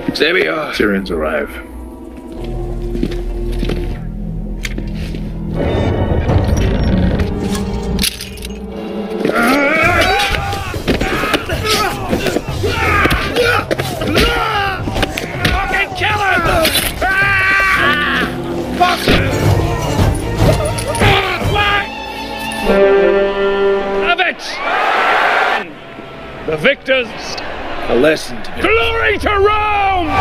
There we are. Syrians arrive. Fucking kill him! Fuck! Have it! The victors. A lesson to be. Glory to Rome!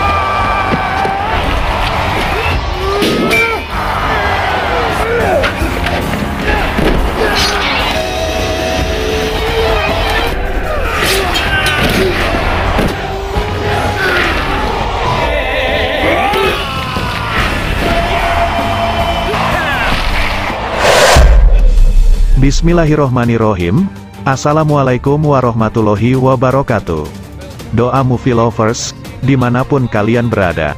Bismillahirrohmanirrohim. Assalamualaikum warahmatullahi wabarakatuh. Doa movie lovers, dimanapun kalian berada.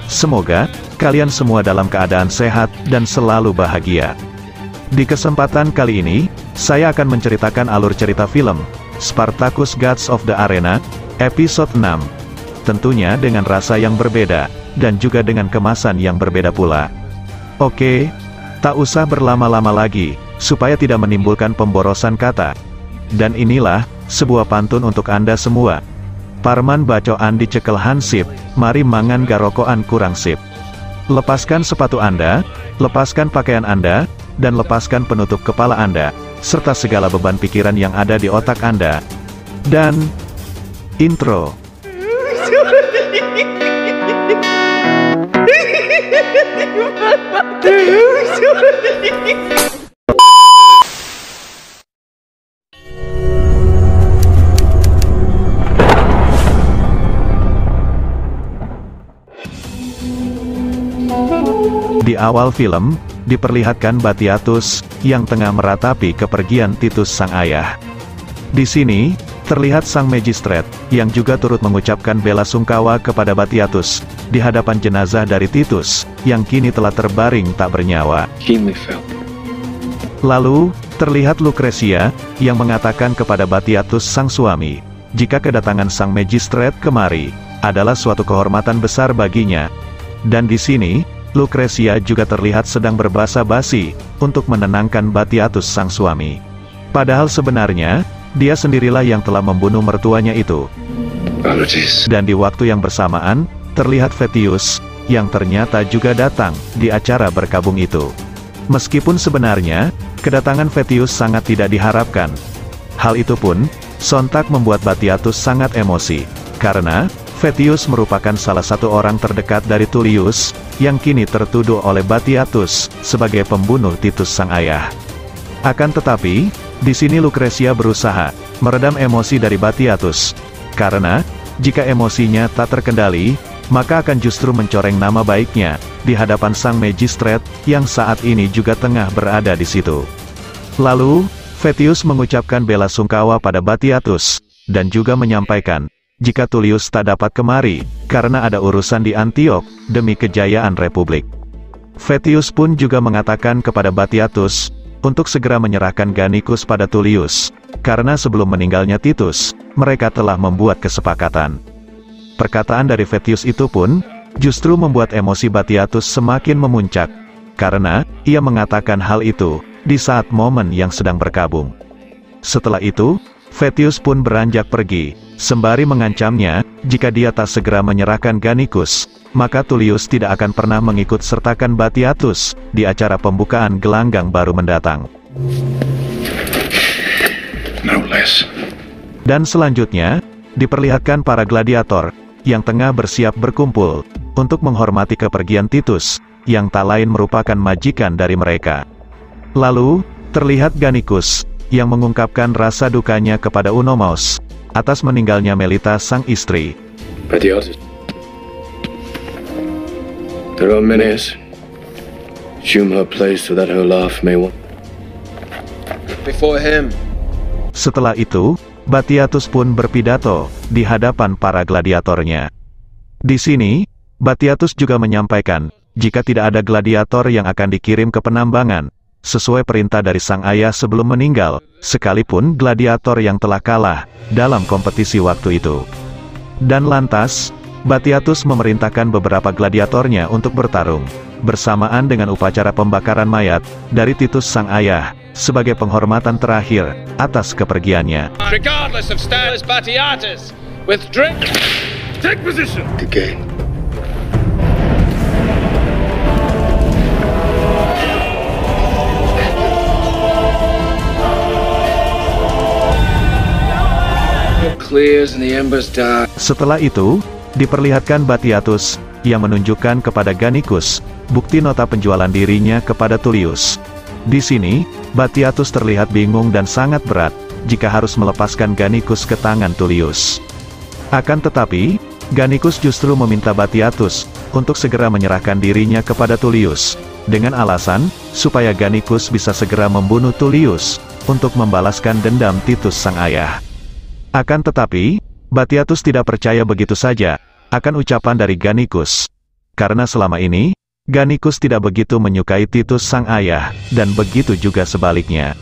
Semoga kalian semua dalam keadaan sehat dan selalu bahagia. Di kesempatan kali ini, saya akan menceritakan alur cerita film Spartacus Gods of the Arena, episode 6. Tentunya dengan rasa yang berbeda, dan juga dengan kemasan yang berbeda pula. Oke, tak usah berlama-lama lagi, supaya tidak menimbulkan pemborosan kata. Dan inilah, sebuah pantun untuk Anda semua. Parman bacoan dicekel hansip, mari mangan garokoan kurang sip. Lepaskan sepatu Anda, lepaskan pakaian Anda, dan lepaskan penutup kepala Anda, serta segala beban pikiran yang ada di otak Anda. Dan, intro. Di awal film, diperlihatkan Batiatus, yang tengah meratapi kepergian Titus sang ayah. Di sini, terlihat sang magistrat, yang juga turut mengucapkan bela sungkawa kepada Batiatus, di hadapan jenazah dari Titus, yang kini telah terbaring tak bernyawa. Lalu, terlihat Lucretia, yang mengatakan kepada Batiatus sang suami, jika kedatangan sang magistrat kemari, adalah suatu kehormatan besar baginya. Dan di sini, Lucretia juga terlihat sedang berbasa-basi, untuk menenangkan Batiatus sang suami. Padahal sebenarnya, dia sendirilah yang telah membunuh mertuanya itu. Dan di waktu yang bersamaan, terlihat Vettius, yang ternyata juga datang, di acara berkabung itu. Meskipun sebenarnya, kedatangan Vettius sangat tidak diharapkan. Hal itu pun, sontak membuat Batiatus sangat emosi, karena Vettius merupakan salah satu orang terdekat dari Tullius, yang kini tertuduh oleh Batiatus, sebagai pembunuh Titus sang ayah. Akan tetapi, di sini Lucretia berusaha, meredam emosi dari Batiatus. Karena, jika emosinya tak terkendali, maka akan justru mencoreng nama baiknya, di hadapan sang magistrat, yang saat ini juga tengah berada di situ. Lalu, Vettius mengucapkan bela sungkawa pada Batiatus, dan juga menyampaikan, jika Tullius tak dapat kemari, karena ada urusan di Antiok, demi kejayaan Republik. Vettius pun juga mengatakan kepada Batiatus, untuk segera menyerahkan Gannicus pada Tullius, karena sebelum meninggalnya Titus, mereka telah membuat kesepakatan. Perkataan dari Vettius itu pun, justru membuat emosi Batiatus semakin memuncak, karena, ia mengatakan hal itu, di saat momen yang sedang berkabung. Setelah itu, Vettius pun beranjak pergi, sembari mengancamnya, jika dia tak segera menyerahkan Gannicus, maka Tullius tidak akan pernah mengikut sertakan Batiatus, di acara pembukaan gelanggang baru mendatang. No less. Dan selanjutnya, diperlihatkan para gladiator, yang tengah bersiap berkumpul, untuk menghormati kepergian Titus, yang tak lain merupakan majikan dari mereka. Lalu, terlihat Gannicus, yang mengungkapkan rasa dukanya kepada Unomos, atas meninggalnya Melita sang istri. Batiatus. Menes, assume her place so that her laugh may want. Before him. Setelah itu, Batiatus pun berpidato, di hadapan para gladiatornya. Di sini, Batiatus juga menyampaikan, jika tidak ada gladiator yang akan dikirim ke penambangan, sesuai perintah dari sang ayah sebelum meninggal, sekalipun gladiator yang telah kalah, dalam kompetisi waktu itu. Dan lantas, Batiatus memerintahkan beberapa gladiatornya untuk bertarung, bersamaan dengan upacara pembakaran mayat dari Titus sang ayah, sebagai penghormatan terakhir atas kepergiannya. Regardless of status, Batiatus, with drink. Take position. To gain. Clears and the embers die. Setelah itu, diperlihatkan Batiatus yang menunjukkan kepada Gannicus bukti nota penjualan dirinya kepada Tullius. Di sini, Batiatus terlihat bingung dan sangat berat jika harus melepaskan Gannicus ke tangan Tullius. Akan tetapi, Gannicus justru meminta Batiatus untuk segera menyerahkan dirinya kepada Tullius, dengan alasan supaya Gannicus bisa segera membunuh Tullius untuk membalaskan dendam Titus sang ayah. Akan tetapi, Batiatus tidak percaya begitu saja akan ucapan dari Gannicus, karena selama ini, Gannicus tidak begitu menyukai Titus sang ayah, dan begitu juga sebaliknya.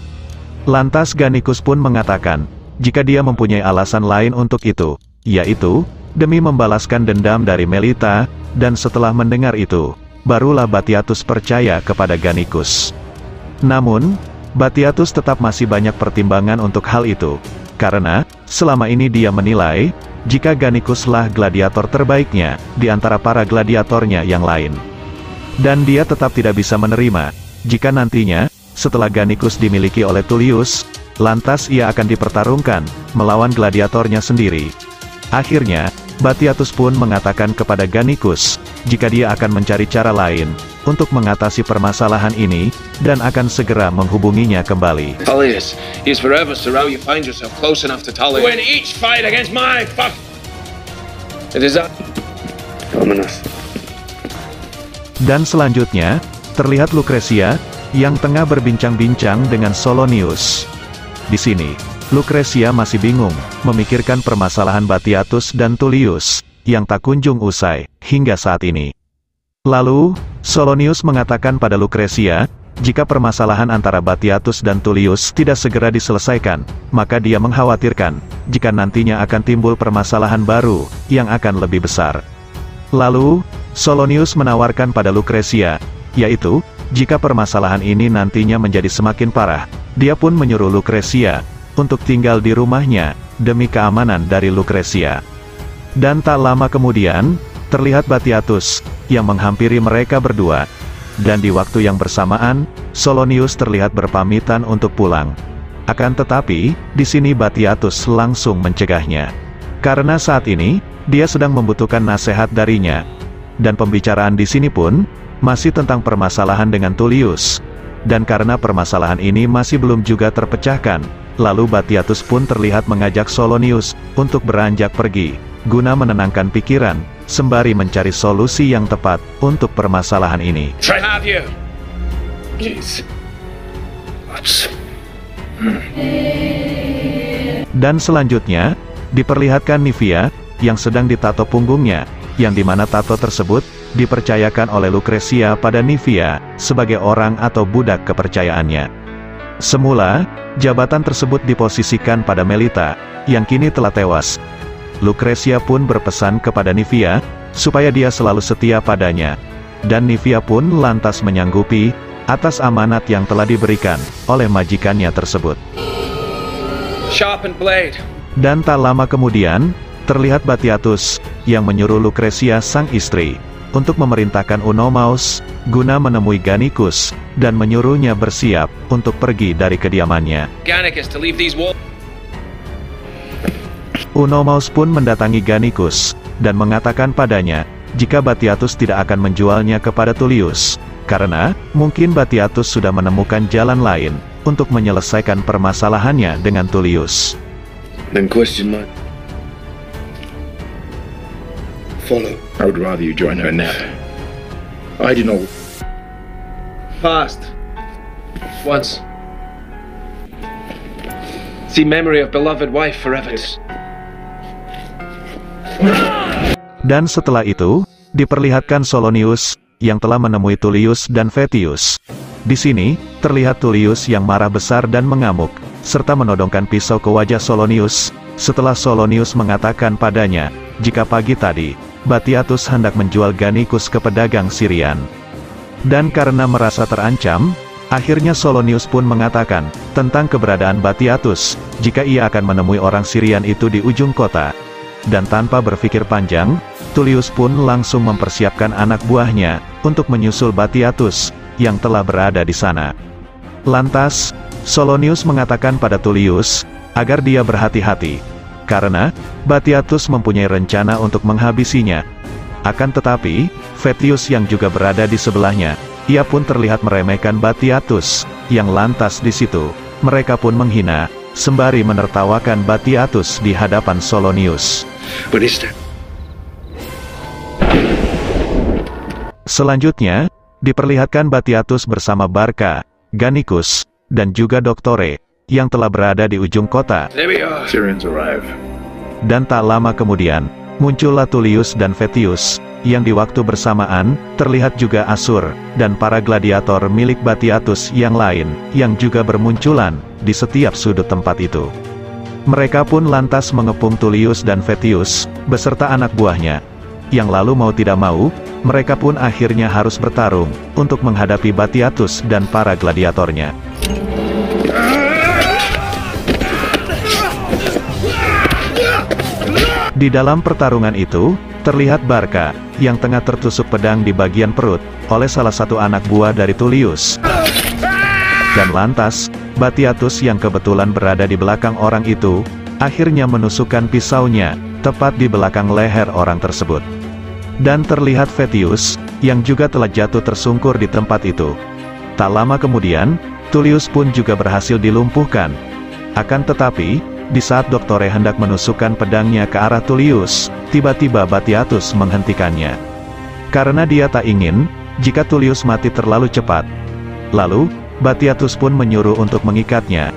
Lantas Gannicus pun mengatakan, jika dia mempunyai alasan lain untuk itu, yaitu, demi membalaskan dendam dari Melita, dan setelah mendengar itu, barulah Batiatus percaya kepada Gannicus. Namun, Batiatus tetap masih banyak pertimbangan untuk hal itu, karena, selama ini dia menilai, jika Gannicuslah gladiator terbaiknya, di antara para gladiatornya yang lain. Dan dia tetap tidak bisa menerima, jika nantinya, setelah Gannicus dimiliki oleh Tullius, lantas ia akan dipertarungkan, melawan gladiatornya sendiri. Akhirnya, Batiatus pun mengatakan kepada Gannicus, jika dia akan mencari cara lain, untuk mengatasi permasalahan ini, dan akan segera menghubunginya kembali. Tullius, he's forever so how you find yourself close enough to Tullius. Win each fight against my fuck. It is Dominus. Dan selanjutnya, terlihat Lucretia, yang tengah berbincang-bincang dengan Solonius. Di sini, Lucretia masih bingung, memikirkan permasalahan Batiatus dan Tullius, yang tak kunjung usai, hingga saat ini. Lalu, Solonius mengatakan pada Lucretia, jika permasalahan antara Batiatus dan Tullius tidak segera diselesaikan, maka dia mengkhawatirkan, jika nantinya akan timbul permasalahan baru, yang akan lebih besar. Lalu, Solonius menawarkan pada Lucretia, yaitu, jika permasalahan ini nantinya menjadi semakin parah, dia pun menyuruh Lucretia, untuk tinggal di rumahnya, demi keamanan dari Lucretia. Dan tak lama kemudian, terlihat Batiatus, yang menghampiri mereka berdua. Dan di waktu yang bersamaan, Solonius terlihat berpamitan untuk pulang. Akan tetapi, di sini Batiatus langsung mencegahnya. Karena saat ini, dia sedang membutuhkan nasihat darinya. Dan pembicaraan di sini pun, masih tentang permasalahan dengan Tullius. Dan karena permasalahan ini masih belum juga terpecahkan, lalu Batiatus pun terlihat mengajak Solonius, untuk beranjak pergi, guna menenangkan pikiran, sembari mencari solusi yang tepat, untuk permasalahan ini. try to have you. Jeez. Dan selanjutnya, diperlihatkan Nivea, yang sedang ditato punggungnya, yang dimana tato tersebut, dipercayakan oleh Lucretia pada Nivea, sebagai orang atau budak kepercayaannya. Semula, jabatan tersebut diposisikan pada Melita, yang kini telah tewas. Lucretia pun berpesan kepada Nivea, supaya dia selalu setia padanya. Dan Nivea pun lantas menyanggupi, atas amanat yang telah diberikan, oleh majikannya tersebut. Sharpened blade. Dan tak lama kemudian, terlihat Batiatus, yang menyuruh Lucretia sang istri, untuk memerintahkan Onomaus, guna menemui Gannicus, dan menyuruhnya bersiap, untuk pergi dari kediamannya. Gannicus to leave these walls. Onomaus pun mendatangi Gannicus, dan mengatakan padanya, jika Batiatus tidak akan menjualnya kepada Tullius, karena, mungkin Batiatus sudah menemukan jalan lain, untuk menyelesaikan permasalahannya dengan Tullius. Then question mark. Follow. I would rather you join her now. I do not. Fast. Once. See memory of beloved wife forever. Dan setelah itu, diperlihatkan Solonius, yang telah menemui Tullius dan Vettius. Di sini, terlihat Tullius yang marah besar dan mengamuk, serta menodongkan pisau ke wajah Solonius, setelah Solonius mengatakan padanya, jika pagi tadi, Batiatus hendak menjual Gannicus ke pedagang Sirian. Dan karena merasa terancam, akhirnya Solonius pun mengatakan tentang keberadaan Batiatus, jika ia akan menemui orang Sirian itu di ujung kota. Dan tanpa berpikir panjang, Tullius pun langsung mempersiapkan anak buahnya untuk menyusul Batiatus yang telah berada di sana. Lantas, Solonius mengatakan pada Tullius agar dia berhati-hati, karena Batiatus mempunyai rencana untuk menghabisinya. Akan tetapi, Vettius yang juga berada di sebelahnya, ia pun terlihat meremehkan Batiatus, yang lantas di situ, mereka pun menghina, sembari menertawakan Batiatus di hadapan Solonius. Selanjutnya, diperlihatkan Batiatus bersama Barca, Gannicus, dan juga Doktore, yang telah berada di ujung kota. Syrians arrive. Dan tak lama kemudian, muncullah Tullius dan Vettius, yang di waktu bersamaan, terlihat juga Asur, dan para gladiator milik Batiatus yang lain, yang juga bermunculan, di setiap sudut tempat itu. Mereka pun lantas mengepung Tullius dan Vettius, beserta anak buahnya, yang lalu mau tidak mau, mereka pun akhirnya harus bertarung, untuk menghadapi Batiatus dan para gladiatornya. Di dalam pertarungan itu, terlihat Barca, yang tengah tertusuk pedang di bagian perut, oleh salah satu anak buah dari Tullius. Dan lantas, Batiatus yang kebetulan berada di belakang orang itu, akhirnya menusukkan pisaunya, tepat di belakang leher orang tersebut. Dan terlihat Vettius, yang juga telah jatuh tersungkur di tempat itu. Tak lama kemudian, Tullius pun juga berhasil dilumpuhkan. Akan tetapi, di saat Doktore hendak menusukkan pedangnya ke arah Tullius, tiba-tiba Batiatus menghentikannya. Karena dia tak ingin, jika Tullius mati terlalu cepat. Lalu, Batiatus pun menyuruh untuk mengikatnya.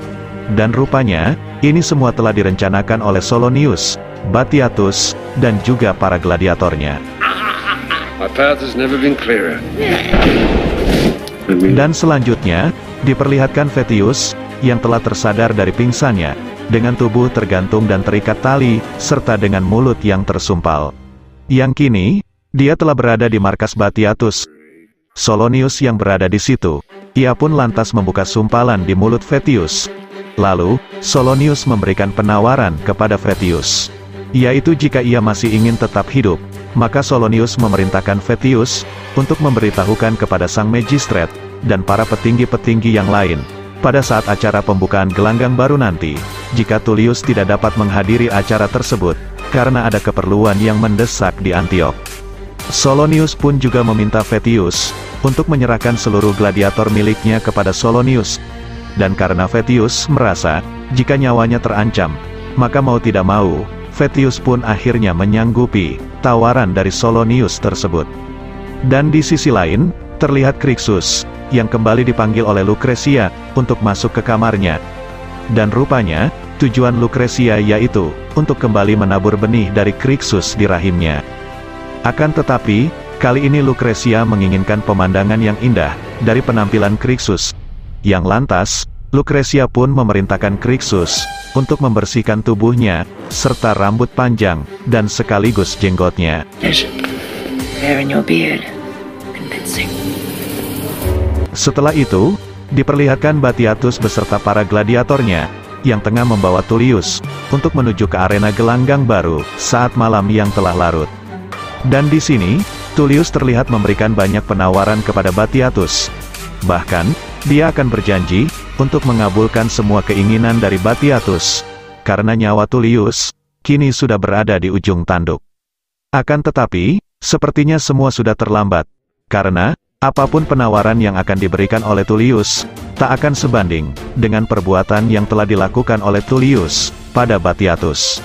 Dan rupanya, ini semua telah direncanakan oleh Solonius, Batiatus, dan juga para gladiatornya. Dan selanjutnya, diperlihatkan Vettius, yang telah tersadar dari pingsannya, dengan tubuh tergantung dan terikat tali, serta dengan mulut yang tersumpal. Yang kini, dia telah berada di markas Batiatus. Solonius yang berada di situ, ia pun lantas membuka sumpalan di mulut Vettius. Lalu, Solonius memberikan penawaran kepada Vettius, yaitu jika ia masih ingin tetap hidup, maka Solonius memerintahkan Vettius untuk memberitahukan kepada sang magistrat dan para petinggi-petinggi yang lain, pada saat acara pembukaan gelanggang baru nanti, jika Tullius tidak dapat menghadiri acara tersebut, karena ada keperluan yang mendesak di Antiok. Solonius pun juga meminta Vettius untuk menyerahkan seluruh gladiator miliknya kepada Solonius. Dan karena Vettius merasa, jika nyawanya terancam, maka mau tidak mau, Vettius pun akhirnya menyanggupi tawaran dari Solonius tersebut. Dan di sisi lain, terlihat Crixus, yang kembali dipanggil oleh Lucretia, untuk masuk ke kamarnya. Dan rupanya, tujuan Lucretia yaitu, untuk kembali menabur benih dari Crixus di rahimnya. Akan tetapi, kali ini Lucretia menginginkan pemandangan yang indah, dari penampilan Crixus. Yang lantas, Lucretia pun memerintahkan Crixus, untuk membersihkan tubuhnya, serta rambut panjang, dan sekaligus jenggotnya. Setelah itu, diperlihatkan Batiatus beserta para gladiatornya, yang tengah membawa Tullius, untuk menuju ke arena gelanggang baru, saat malam yang telah larut. Dan di sini, Tullius terlihat memberikan banyak penawaran kepada Batiatus. Bahkan, dia akan berjanji, untuk mengabulkan semua keinginan dari Batiatus, karena nyawa Tullius, kini sudah berada di ujung tanduk. Akan tetapi, sepertinya semua sudah terlambat, karena, apapun penawaran yang akan diberikan oleh Tullius, tak akan sebanding, dengan perbuatan yang telah dilakukan oleh Tullius, pada Batiatus.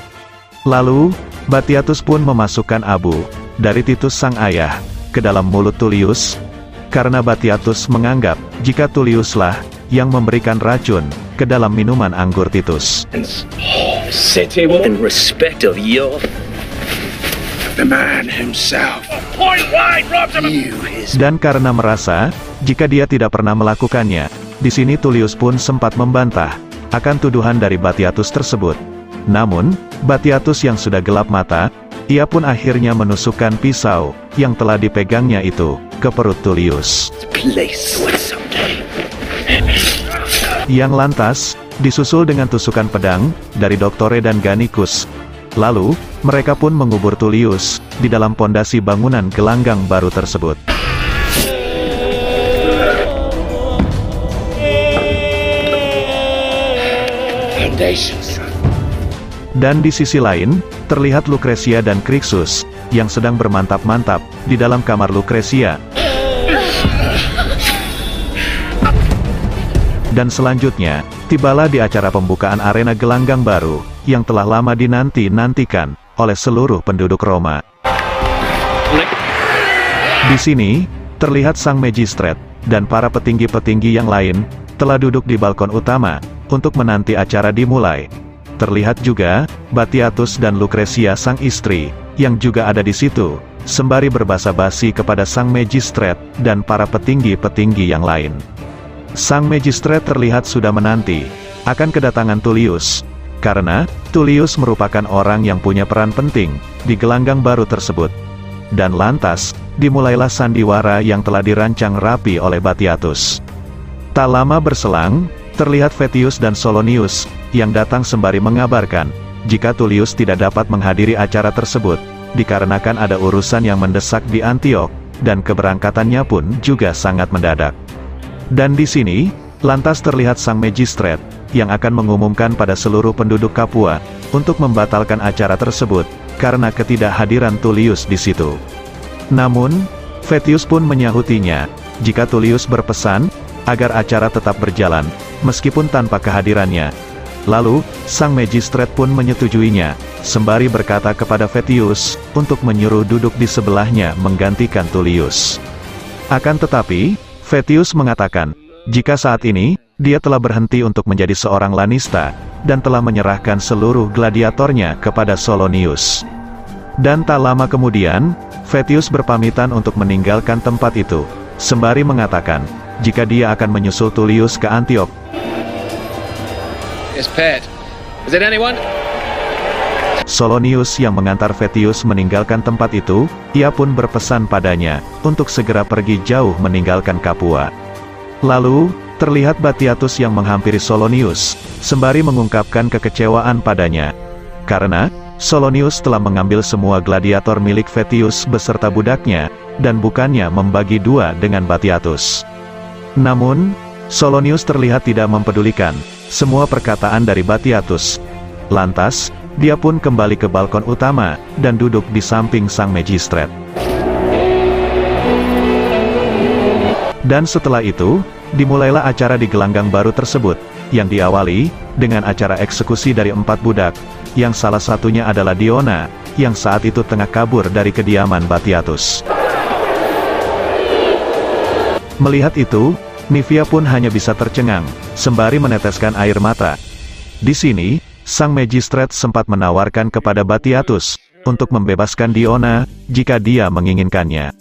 Lalu, Batiatus pun memasukkan abu, dari Titus sang ayah, ke dalam mulut Tullius, karena Batiatus menganggap, jika Tulliuslah, yang memberikan racun, ke dalam minuman anggur Titus. In respect of the man himself. Dan karena merasa, jika dia tidak pernah melakukannya, di sini Tullius pun sempat membantah, akan tuduhan dari Batiatus tersebut. Namun, Batiatus yang sudah gelap mata, ia pun akhirnya menusukkan pisau yang telah dipegangnya itu ke perut Tullius. Yang lantas disusul dengan tusukan pedang dari Doktore dan Gannicus. Lalu, mereka pun mengubur Tullius di dalam pondasi bangunan gelanggang baru tersebut. Dan di sisi lain, terlihat Lucretia dan Crixus yang sedang bermantap-mantap di dalam kamar Lucretia. Dan selanjutnya, tibalah di acara pembukaan arena gelanggang baru, yang telah lama dinanti-nantikan oleh seluruh penduduk Roma. Di sini, terlihat sang Magistrat dan para petinggi-petinggi yang lain telah duduk di balkon utama untuk menanti acara dimulai. Terlihat juga Batiatus dan Lucretia sang istri yang juga ada di situ, sembari berbasa-basi kepada sang Magistrat dan para petinggi-petinggi yang lain. Sang Magistrat terlihat sudah menanti akan kedatangan Tullius, karena Tullius merupakan orang yang punya peran penting di gelanggang baru tersebut. Dan lantas, dimulailah sandiwara yang telah dirancang rapi oleh Batiatus. Tak lama berselang, terlihat Vettius dan Solonius yang datang sembari mengabarkan jika Tullius tidak dapat menghadiri acara tersebut, dikarenakan ada urusan yang mendesak di Antiok, dan keberangkatannya pun juga sangat mendadak. Dan di sini, lantas terlihat sang Magistrat yang akan mengumumkan pada seluruh penduduk Capua untuk membatalkan acara tersebut karena ketidakhadiran Tullius di situ. Namun, Vettius pun menyahutinya jika Tullius berpesan agar acara tetap berjalan meskipun tanpa kehadirannya. Lalu, sang Magistrat pun menyetujuinya, sembari berkata kepada Vettius untuk menyuruh duduk di sebelahnya menggantikan Tullius. Akan tetapi, Vettius mengatakan, jika saat ini, dia telah berhenti untuk menjadi seorang Lanista, dan telah menyerahkan seluruh gladiatornya kepada Solonius. Dan tak lama kemudian, Vettius berpamitan untuk meninggalkan tempat itu, sembari mengatakan, jika dia akan menyusul Tullius ke Antiok. Yes, Pat. Is it anyone? Solonius yang mengantar Vettius meninggalkan tempat itu, ia pun berpesan padanya untuk segera pergi jauh meninggalkan Capua. Lalu, terlihat Batiatus yang menghampiri Solonius, sembari mengungkapkan kekecewaan padanya. Karena, Solonius telah mengambil semua gladiator milik Vettius beserta budaknya, dan bukannya membagi dua dengan Batiatus. Namun, Solonius terlihat tidak mempedulikan semua perkataan dari Batiatus. Lantas, dia pun kembali ke balkon utama, dan duduk di samping sang Magistrat. Dan setelah itu, dimulailah acara di gelanggang baru tersebut, yang diawali dengan acara eksekusi dari 4 budak, yang salah satunya adalah Diona, yang saat itu tengah kabur dari kediaman Batiatus. Melihat itu, Nivia pun hanya bisa tercengang, sembari meneteskan air mata. Di sini, sang Magistrat sempat menawarkan kepada Batiatus untuk membebaskan Diona jika dia menginginkannya.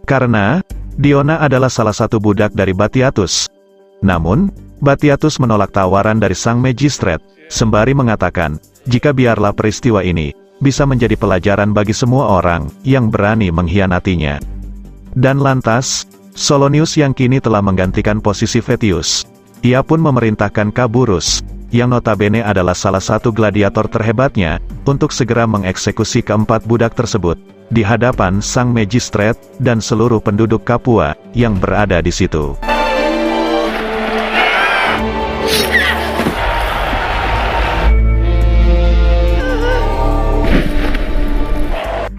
Karena, Diona adalah salah satu budak dari Batiatus. Namun, Batiatus menolak tawaran dari sang Magistrat, sembari mengatakan, jika biarlah peristiwa ini bisa menjadi pelajaran bagi semua orang yang berani mengkhianatinya. Dan lantas, Solonius yang kini telah menggantikan posisi Vettius, ia pun memerintahkan Caburus, yang notabene adalah salah satu gladiator terhebatnya, untuk segera mengeksekusi keempat budak tersebut, di hadapan sang Magistrat dan seluruh penduduk Capua yang berada di situ.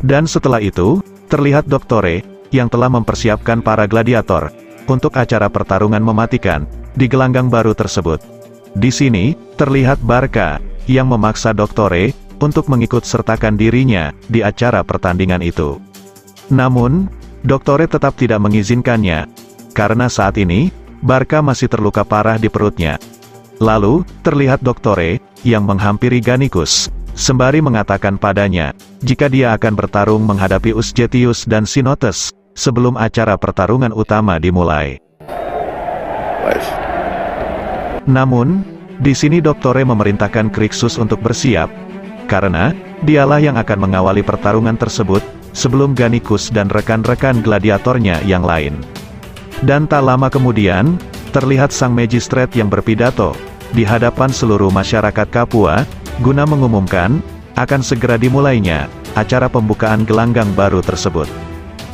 Dan setelah itu, terlihat Doktore, yang telah mempersiapkan para gladiator untuk acara pertarungan mematikan di gelanggang baru tersebut. Di sini, terlihat Barca, yang memaksa Doktore untuk mengikut sertakan dirinya di acara pertandingan itu. Namun, Doktore tetap tidak mengizinkannya, karena saat ini, Barca masih terluka parah di perutnya. Lalu, terlihat Doktore, yang menghampiri Gannicus, sembari mengatakan padanya, jika dia akan bertarung menghadapi Usgetius dan Sinotes, sebelum acara pertarungan utama dimulai. Namun, di sini Doktore memerintahkan Crixus untuk bersiap, karena Dialah yang akan mengawali pertarungan tersebut, sebelum Gannicus dan rekan-rekan gladiatornya yang lain. Dan tak lama kemudian, terlihat sang magistrat yang berpidato di hadapan seluruh masyarakat Capua, guna mengumumkan akan segera dimulainya acara pembukaan gelanggang baru tersebut.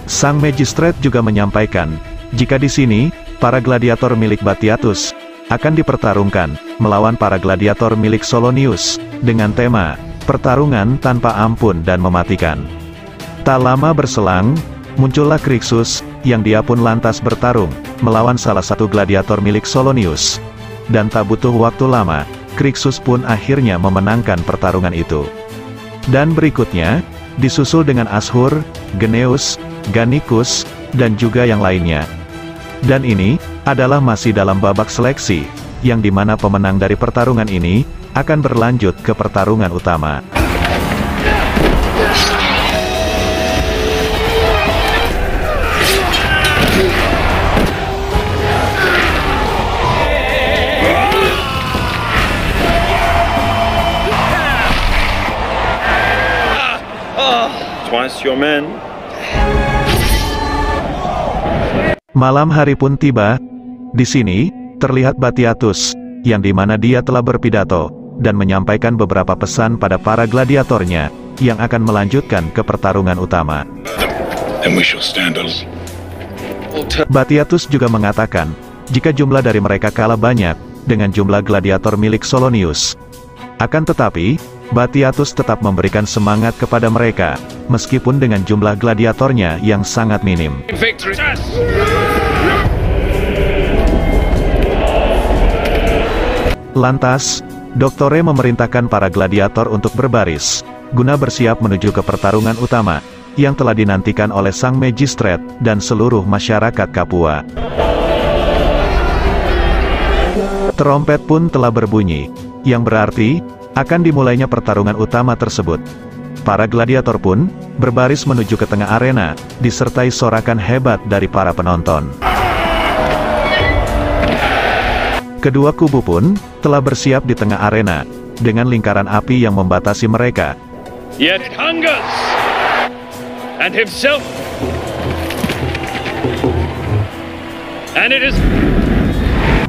Sang magistrat juga menyampaikan, jika di sini, para gladiator milik Batiatus akan dipertarungkan melawan para gladiator milik Solonius, dengan tema, pertarungan tanpa ampun dan mematikan. Tak lama berselang, muncullah Crixus, yang dia pun lantas bertarung melawan salah satu gladiator milik Solonius. Dan tak butuh waktu lama, Crixus pun akhirnya memenangkan pertarungan itu. Dan berikutnya, disusul dengan Ashur, Geneus, Gannicus, dan juga yang lainnya. Dan ini adalah masih dalam babak seleksi, yang dimana pemenang dari pertarungan ini akan berlanjut ke pertarungan utama. Twice your man. Malam hari pun tiba. Di sini, terlihat Batiatus, yang dimana dia telah berpidato, dan menyampaikan beberapa pesan pada para gladiatornya, yang akan melanjutkan ke pertarungan utama. And we shall stand alone. Batiatus juga mengatakan, jika jumlah dari mereka kalah banyak, dengan jumlah gladiator milik Solonius. Akan tetapi, Batiatus tetap memberikan semangat kepada mereka, meskipun dengan jumlah gladiatornya yang sangat minim. Lantas, Doktore memerintahkan para gladiator untuk berbaris, guna bersiap menuju ke pertarungan utama, yang telah dinantikan oleh sang magistrat dan seluruh masyarakat Capua. Trompet pun telah berbunyi, yang berarti, akan dimulainya pertarungan utama tersebut. Para gladiator pun berbaris menuju ke tengah arena, disertai sorakan hebat dari para penonton. Kedua kubu pun telah bersiap di tengah arena, dengan lingkaran api yang membatasi mereka. Yet hungers, and himself, and it is.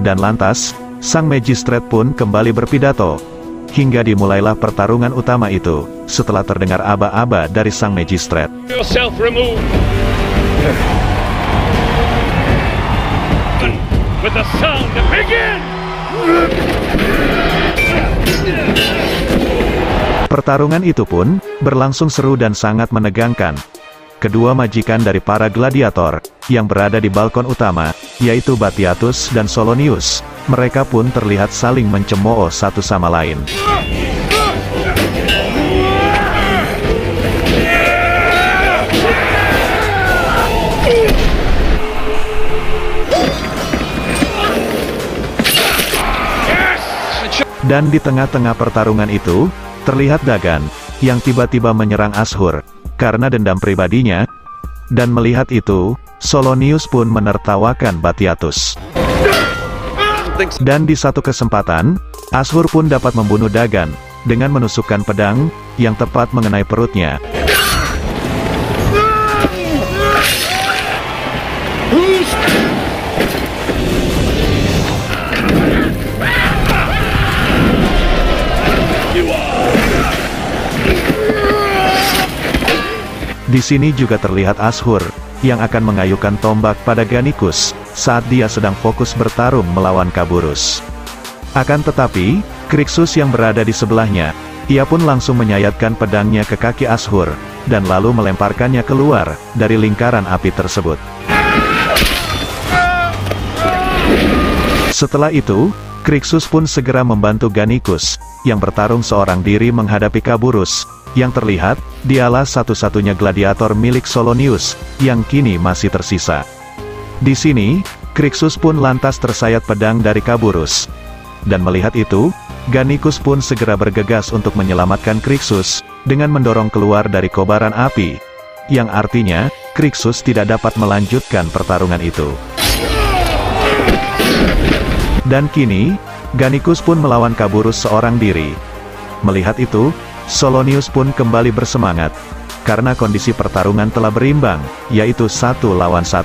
Dan lantas, sang magistrat pun kembali berpidato, hingga dimulailah pertarungan utama itu, setelah terdengar aba-aba dari sang magistrat. Yourself removed. With the sound to begin. Pertarungan itu pun berlangsung seru dan sangat menegangkan. Kedua majikan dari para gladiator yang berada di balkon utama, yaitu Batiatus dan Solonius, mereka pun terlihat saling mencemooh satu sama lain. Dan di tengah-tengah pertarungan itu, terlihat Dagan, yang tiba-tiba menyerang Ashur, karena dendam pribadinya. Dan melihat itu, Solonius pun menertawakan Batiatus. Dan di satu kesempatan, Ashur pun dapat membunuh Dagan, dengan menusukkan pedang, yang tepat mengenai perutnya. Di sini juga terlihat Ashur, yang akan mengayukan tombak pada Gannicus, saat dia sedang fokus bertarung melawan Caburus. Akan tetapi, Crixus yang berada di sebelahnya, ia pun langsung menyayatkan pedangnya ke kaki Ashur, dan lalu melemparkannya keluar dari lingkaran api tersebut. Setelah itu, Crixus pun segera membantu Gannicus, yang bertarung seorang diri menghadapi Caburus, yang terlihat, dialah satu-satunya gladiator milik Solonius, yang kini masih tersisa. Di sini, Crixus pun lantas tersayat pedang dari Caburus. Dan melihat itu, Gannicus pun segera bergegas untuk menyelamatkan Crixus, dengan mendorong keluar dari kobaran api, yang artinya, Crixus tidak dapat melanjutkan pertarungan itu. Dan kini, Gannicus pun melawan Caburus seorang diri. Melihat itu, Solonius pun kembali bersemangat, karena kondisi pertarungan telah berimbang, yaitu 1 lawan 1.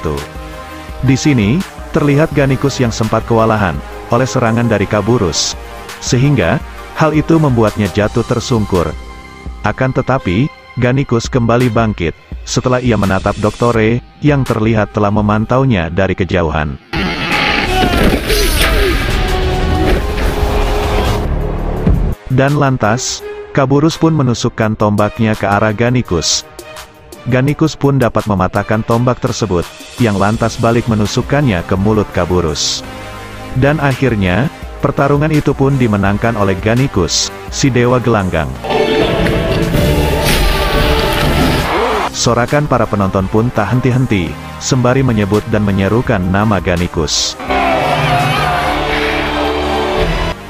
Di sini, terlihat Gannicus yang sempat kewalahan oleh serangan dari Kaburus, sehingga hal itu membuatnya jatuh tersungkur. Akan tetapi, Gannicus kembali bangkit setelah ia menatap Doktore yang terlihat telah memantaunya dari kejauhan. Dan lantas, Kaburus pun menusukkan tombaknya ke arah Gannicus. Gannicus pun dapat mematahkan tombak tersebut, yang lantas balik menusukkannya ke mulut Kaburus. Dan akhirnya, pertarungan itu pun dimenangkan oleh Gannicus, si Dewa Gelanggang. Sorakan para penonton pun tak henti-henti, sembari menyebut dan menyerukan nama Gannicus.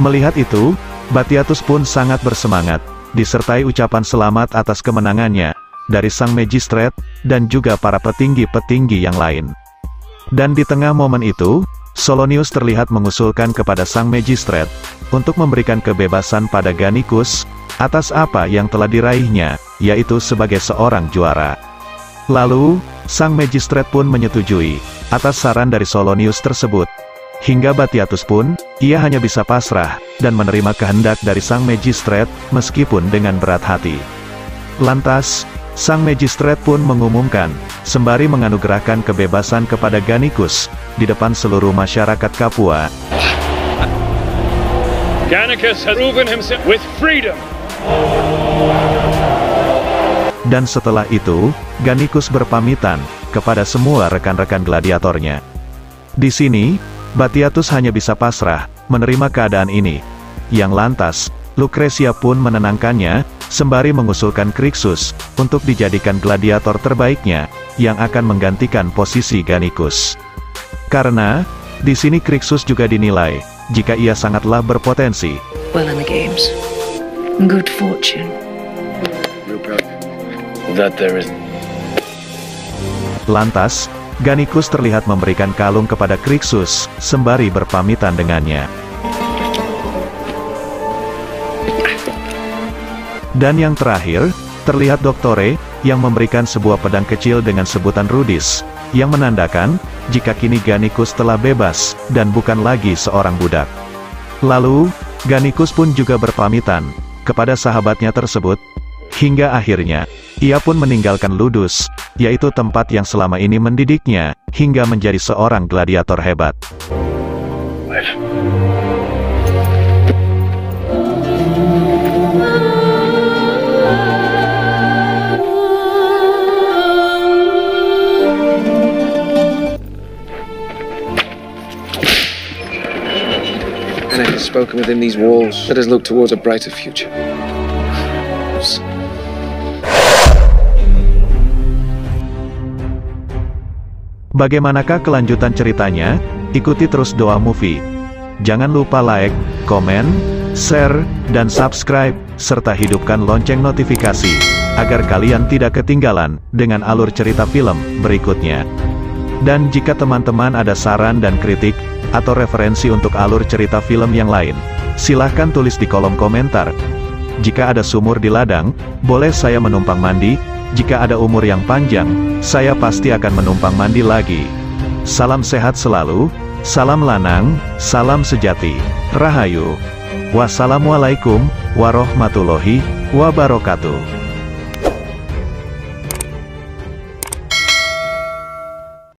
Melihat itu, Batiatus pun sangat bersemangat, disertai ucapan selamat atas kemenangannya, dari sang Magistrat, dan juga para petinggi-petinggi yang lain. Dan di tengah momen itu, Solonius terlihat mengusulkan kepada sang Magistrat, untuk memberikan kebebasan pada Gannicus, atas apa yang telah diraihnya, yaitu sebagai seorang juara. Lalu, sang Magistrat pun menyetujui, atas saran dari Solonius tersebut. Hingga Batiatus pun, ia hanya bisa pasrah, dan menerima kehendak dari sang Magistrat, meskipun dengan berat hati. Lantas, sang Magistrat pun mengumumkan, sembari menganugerahkan kebebasan kepada Gannicus, di depan seluruh masyarakat Capua. Gannicus has proven himself with freedom. Dan setelah itu, Gannicus berpamitan, kepada semua rekan-rekan gladiatornya. Di sini, Batiatus hanya bisa pasrah, menerima keadaan ini. Yang lantas, Lucretia pun menenangkannya, sembari mengusulkan Crixus, untuk dijadikan gladiator terbaiknya, yang akan menggantikan posisi Gannicus. Karena, di sini Crixus juga dinilai, jika ia sangatlah berpotensi. Well in the games. Good fortune. That there is. Lantas, Gannicus terlihat memberikan kalung kepada Crixus, sembari berpamitan dengannya. Dan yang terakhir, terlihat Doktore, yang memberikan sebuah pedang kecil dengan sebutan Rudis, yang menandakan, jika kini Gannicus telah bebas, dan bukan lagi seorang budak. Lalu, Gannicus pun juga berpamitan, kepada sahabatnya tersebut, hingga akhirnya, ia pun meninggalkan Ludus, yaitu tempat yang selama ini mendidiknya, hingga menjadi seorang gladiator hebat. And it is spoken within these walls. Let us look towards a brighter future. Bagaimanakah kelanjutan ceritanya? Ikuti terus Doa Movie. Jangan lupa like, komen, share, dan subscribe, serta hidupkan lonceng notifikasi, agar kalian tidak ketinggalan dengan alur cerita film berikutnya. Dan jika teman-teman ada saran dan kritik, atau referensi untuk alur cerita film yang lain, silahkan tulis di kolom komentar. Jika ada sumur di ladang, boleh saya menumpang mandi. Jika ada umur yang panjang, saya pasti akan menumpang mandi lagi. Salam sehat selalu, salam lanang, salam sejati, Rahayu. Wassalamualaikum warahmatullahi wabarakatuh.